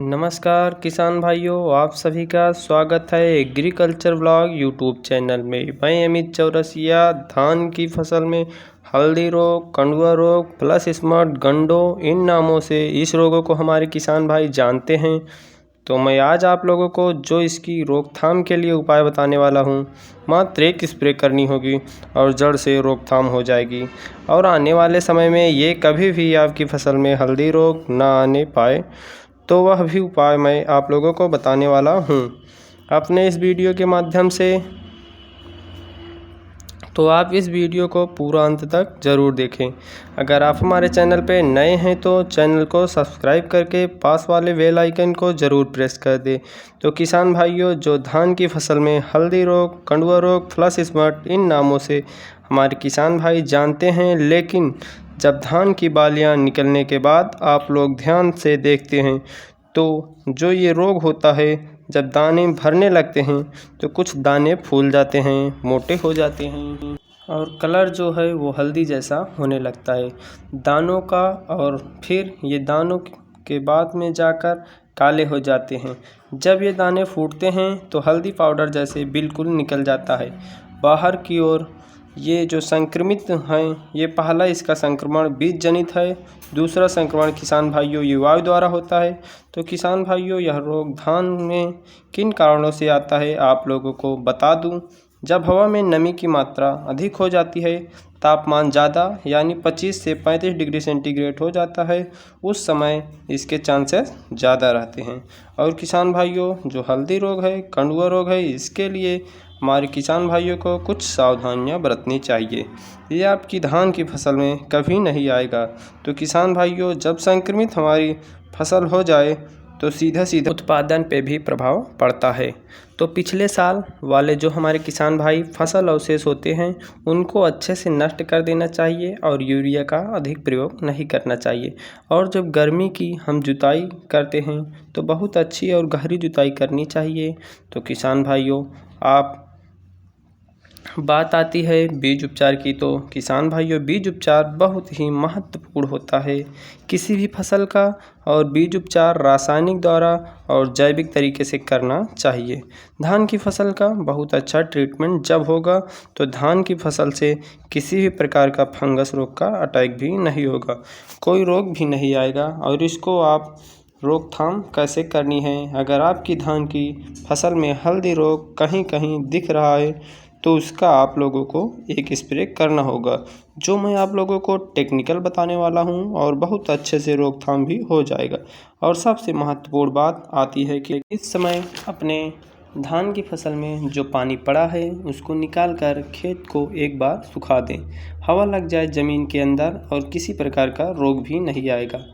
नमस्कार किसान भाइयों, आप सभी का स्वागत है एग्रीकल्चर ब्लॉग यूट्यूब चैनल में। मैं अमित चौरसिया धान की फसल में हल्दी रोग, कंडुआ रोग, प्लस स्मार्ट गंडो, इन नामों से इस रोगों को हमारे किसान भाई जानते हैं। तो मैं आज आप लोगों को जो इसकी रोकथाम के लिए उपाय बताने वाला हूँ, मात्र एक स्प्रे करनी होगी और जड़ से रोकथाम हो जाएगी और आने वाले समय में ये कभी भी आपकी फसल में हल्दी रोग ना आने पाए। तो वह भी उपाय मैं आप लोगों को बताने वाला हूँ अपने इस वीडियो के माध्यम से। तो आप इस वीडियो को पूरा अंत तक ज़रूर देखें। अगर आप हमारे चैनल पे नए हैं तो चैनल को सब्सक्राइब करके पास वाले बेल आइकन को ज़रूर प्रेस कर दें। तो किसान भाइयों, जो धान की फसल में हल्दी रोग, कंडुआ रोग, फ्लस स्पॉट, इन नामों से हमारे किसान भाई जानते हैं, लेकिन जब धान की बालियां निकलने के बाद आप लोग ध्यान से देखते हैं तो जो ये रोग होता है, जब दाने भरने लगते हैं तो कुछ दाने फूल जाते हैं, मोटे हो जाते हैं और कलर जो है वो हल्दी जैसा होने लगता है दानों का। और फिर ये दानों के बाद में जाकर काले हो जाते हैं। जब ये दाने फूटते हैं तो हल्दी पाउडर जैसे बिल्कुल निकल जाता है बाहर की ओर। ये जो संक्रमित हैं, ये पहला इसका संक्रमण बीज जनित है, दूसरा संक्रमण किसान भाइयों ये वायु द्वारा होता है। तो किसान भाइयों, यह रोग धान में किन कारणों से आता है आप लोगों को बता दूं। जब हवा में नमी की मात्रा अधिक हो जाती है, तापमान ज़्यादा यानी 25 से 35 डिग्री सेंटीग्रेड हो जाता है, उस समय इसके चांसेस ज़्यादा रहते हैं। और किसान भाइयों, जो हल्दी रोग है, कंडुआ रोग है, इसके लिए हमारे किसान भाइयों को कुछ सावधानियां बरतनी चाहिए। ये आपकी धान की फसल में कभी नहीं आएगा। तो किसान भाइयों, जब संक्रमित हमारी फसल हो जाए तो सीधा सीधा उत्पादन पे भी प्रभाव पड़ता है। तो पिछले साल वाले जो हमारे किसान भाई फसल अवशेष होते हैं, उनको अच्छे से नष्ट कर देना चाहिए और यूरिया का अधिक प्रयोग नहीं करना चाहिए। और जब गर्मी की हम जुताई करते हैं तो बहुत अच्छी और गहरी जुताई करनी चाहिए। तो किसान भाइयों, आप बात आती है बीज उपचार की, तो किसान भाइयों, बीज उपचार बहुत ही महत्वपूर्ण होता है किसी भी फसल का। और बीज उपचार रासायनिक द्वारा और जैविक तरीके से करना चाहिए। धान की फसल का बहुत अच्छा ट्रीटमेंट जब होगा तो धान की फसल से किसी भी प्रकार का फंगस रोग का अटैक भी नहीं होगा, कोई रोग भी नहीं आएगा। और इसको आप रोकथाम कैसे करनी है, अगर आपकी धान की फसल में हल्दी रोग कहीं कहीं दिख रहा है तो उसका आप लोगों को एक स्प्रे करना होगा, जो मैं आप लोगों को टेक्निकल बताने वाला हूं और बहुत अच्छे से रोकथाम भी हो जाएगा। और सबसे महत्वपूर्ण बात आती है कि इस समय अपने धान की फसल में जो पानी पड़ा है उसको निकाल कर खेत को एक बार सुखा दें, हवा लग जाए ज़मीन के अंदर और किसी प्रकार का रोग भी नहीं आएगा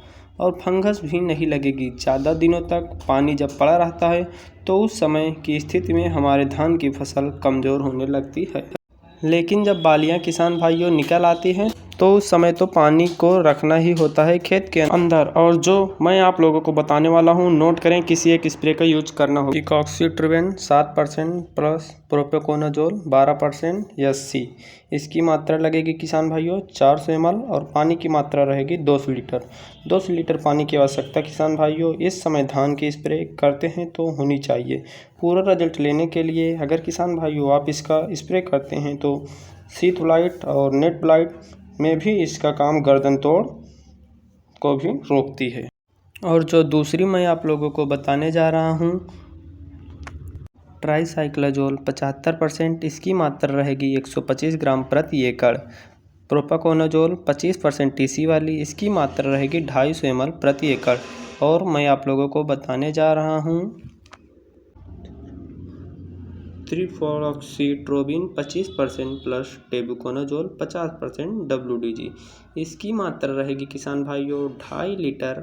और फंगस भी नहीं लगेगी। ज़्यादा दिनों तक पानी जब पड़ा रहता है तो उस समय की स्थिति में हमारे धान की फसल कमज़ोर होने लगती है। लेकिन जब बालियां किसान भाइयों निकल आती हैं तो उस समय तो पानी को रखना ही होता है खेत के अंदर। और जो मैं आप लोगों को बताने वाला हूं, नोट करें, किसी एक स्प्रे का यूज करना होगा। इकॉक्सीट्रिवेन 7% प्लस प्रोपेकोनाजोल 12% SC, इसकी मात्रा लगेगी किसान भाइयों 400 ml और पानी की मात्रा रहेगी 200 लीटर। 200 लीटर पानी की आवश्यकता किसान भाइयों इस समय धान की स्प्रे करते हैं तो होनी चाहिए। पूरा रिजल्ट लेने के लिए अगर किसान भाइयों आप इसका स्प्रे करते हैं तो शीत ब्लाइट और नेट ब्लाइट में भी इसका काम गर्दन तोड़ को भी रोकती है। और जो दूसरी मैं आप लोगों को बताने जा रहा हूँ, ट्राईसाइक्लाजोल 75%, इसकी मात्रा रहेगी 125 ग्राम प्रति एकड़। प्रोपाकोनाजोल 25% TC वाली, इसकी मात्रा रहेगी 250 ml प्रति एकड़। और मैं आप लोगों को बताने जा रहा हूँ ट्रिफ्लॉक्सीट्रोबिन 25% प्लस टेबुकोनाजोल 50% WDG, इसकी मात्रा रहेगी किसान भाइयों 2.5 लीटर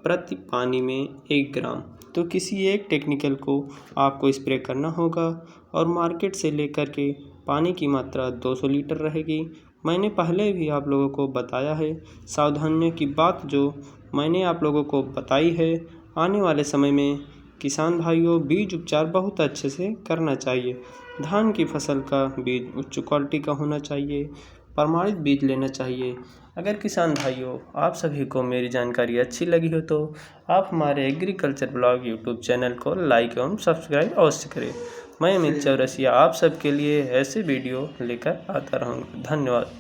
प्रति पानी में 1 ग्राम। तो किसी एक टेक्निकल को आपको स्प्रे करना होगा और मार्केट से लेकर के पानी की मात्रा 200 लीटर रहेगी। मैंने पहले भी आप लोगों को बताया है, सावधानियों की बात जो मैंने आप लोगों को बताई है। आने वाले समय में किसान भाइयों बीज उपचार बहुत अच्छे से करना चाहिए। धान की फसल का बीज उच्च क्वालिटी का होना चाहिए, प्रमाणित बीज लेना चाहिए। अगर किसान भाइयों आप सभी को मेरी जानकारी अच्छी लगी हो तो आप हमारे एग्रीकल्चर ब्लॉग यूट्यूब चैनल को लाइक एवं सब्सक्राइब अवश्य करें। मैं अमित चौरसिया आप सबके लिए ऐसे वीडियो लेकर आता रहूँगा। धन्यवाद।